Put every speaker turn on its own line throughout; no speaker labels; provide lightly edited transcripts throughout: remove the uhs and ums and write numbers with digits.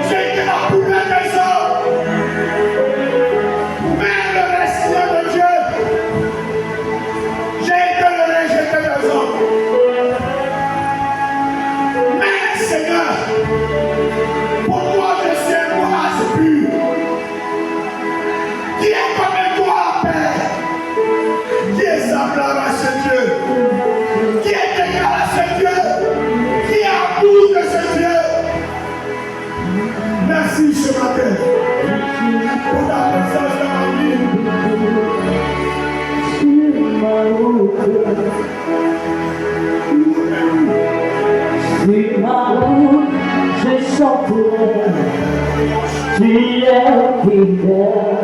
J'ai été la poubelle des hommes. Mais le restant de Dieu, j'ai été le rejeté des hommes. Mais Seigneur, pour toi je suis un race pure. Qui est comme toi, Père? Qui est semblable à ce Dieu? Qui est égal à ce Dieu? Qui est amour de ce Dieu? Merci ce matin pour ta présence dans ma vie.
Sur ma route, je chanterai, tu es fidèle.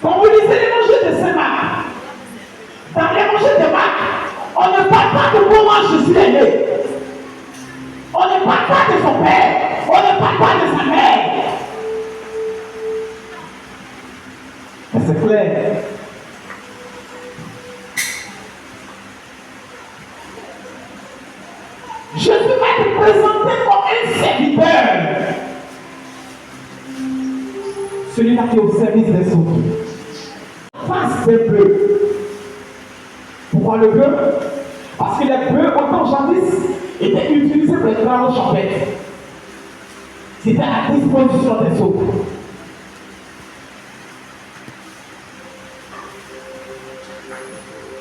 Quand vous lisez l'évangile de Saint Marc, dans l'évangile de Marc, on ne parle pas de comment Jésus est né. On ne parle pas de son père. On ne parle pas de sa mère. Mais c'est clair. Jésus va te présenter comme un serviteur. Celui-là qui est au service des autres. Face des bœufs. Pourquoi le bœuf? Parce que les bœufs, autant jadis, étaient utilisés pour les travaux champêtres. C'était à la disposition des autres.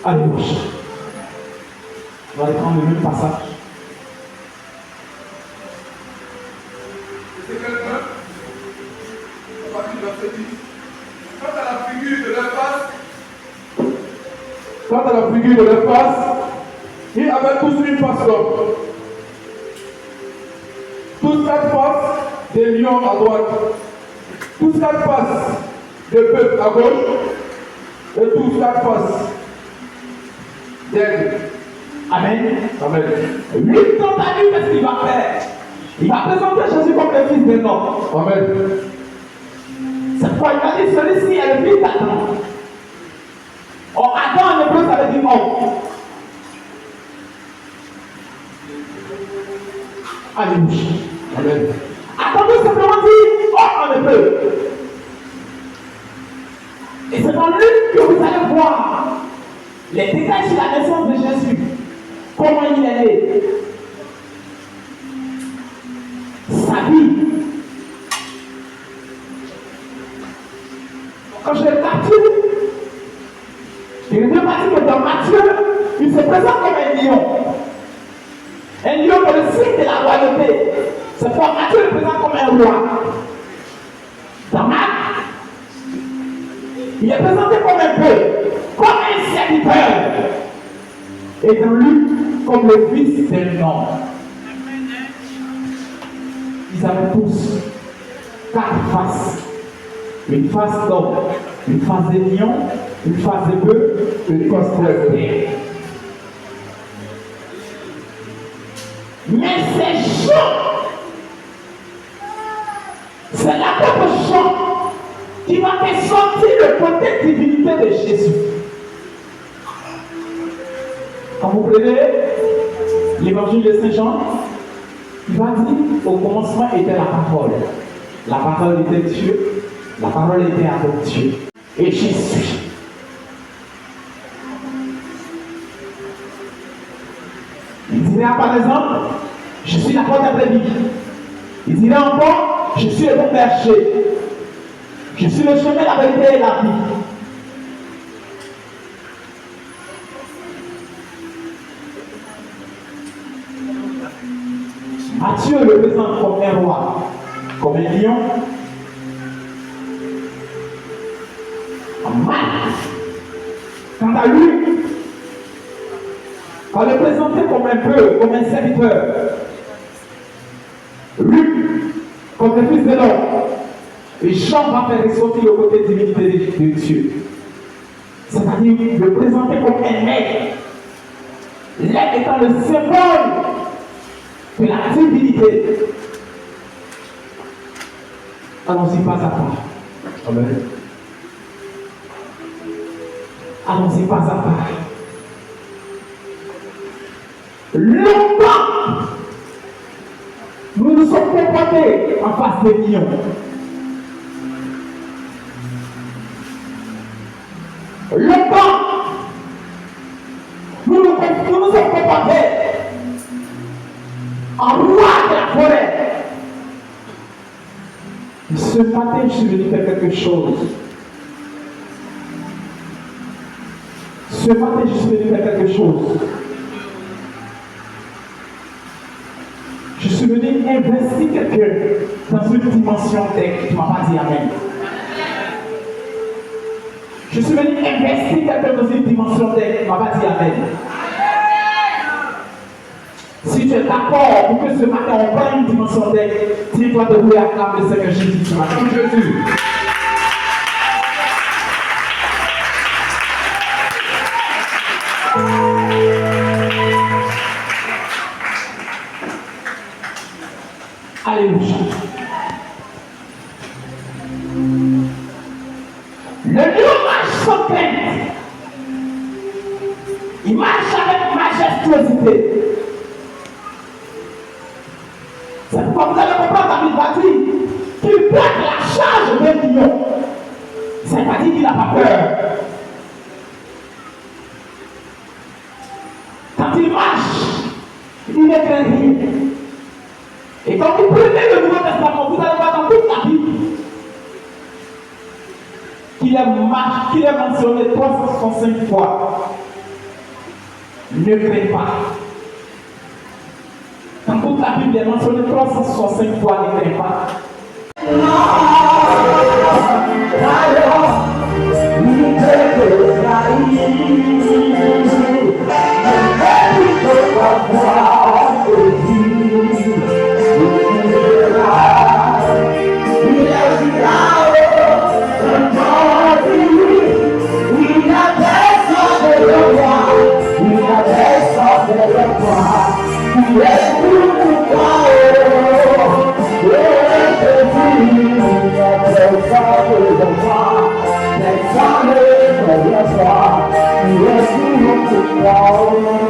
Alléluia. On va aller prendre le même passage.
C'est quelqu'un, à partir de verset 10. Quant à la figure de leur face, ils avaient tous une face d'homme. Tous quatre faces des lions à droite, tous quatre faces des bœufs à gauche, et tous quatre faces d'aigle
Amen.
Amen.
Lui, dans ta vie, qu'est-ce qu'il va faire? Il va présenter Jésus comme le fils d'un homme.
Amen.
C'est pourquoi il va dire celui-ci est le fils d'Adam. Or, Adam en hébreu, ça veut dire homme. Alléluia.
Amen.
Adam veut simplement dire homme en hébreu. Et c'est dans lui que vous allez voir les détails sur la naissance de Jésus. Comment il est né. Sa vie. Quand je l'ai Matthieu, il ne veut pas dire que dans Matthieu, il se présente comme un lion. Un lion est le signe de la royauté. C'est pourquoi Matthieu le présente comme un roi. Dans Marc, il est présenté comme un peu, comme un serviteur. Et dans Luc, comme le fils d'un homme. Ils avaient tous 4 faces. Une face d'homme, une face de lion, une face de bœuf, une face de terre. Mais ces gens, c'est l'apôtre Jean qui va faire sortir le côté divinité de Jésus. Quand vous prenez l'évangile de Saint Jean, il va dire au commencement était la parole. La parole était Dieu, la parole était avec Dieu. Et Jésus. Il dirait par exemple, je suis la porte des brebis. Il dirait encore, je suis le bon berger. Je suis le chemin, la vérité et la vie. Matthieu le présente comme un roi, comme un lion. Marc, quant à lui, on le présentait comme un peu, comme un serviteur. Luc, comme le fils de l'homme. Et Jean va faire ressortir le côté divinité de Dieu. C'est-à-dire le présenter comme un aigle. L'aigle étant le symbole de la divinité. Allons-y pas à pas.
Amen.
Allons-y pas à pas. Longtemps, nous nous sommes comportés en face des lions. Longtemps, nous nous sommes comportés en roi de la forêt. Et ce matin, je suis venu faire quelque chose. Ce matin, je suis venu faire quelque chose. Je suis venu investir quelqu'un dans une dimension d'aigle. Tu ne m'as pas dit amen. Je suis venu investir quelqu'un dans une dimension d'aigle. Tu ne m'as pas dit amen. Si tu es d'accord pour que ce matin on prenne une dimension d'aigle, dis-toi de vous acclamer le Seigneur Jésus ce matin. Jésus. Alléluia. Le lion marche sans crainte. Il marche avec majestuosité. C'est pourquoi vous allez comprendre David va dire qu'il porte la charge d'un lion. C'est-à-dire qu'il n'a pas peur. Quand il marche, il ne craint rien. Et quand vous prenez le Nouveau Testament, vous allez voir dans toute la Bible qu'il est mentionné 365 fois. Ne crains pas. Dans toute la Bible, il est mentionné 365 fois, ne crains pas.
fall.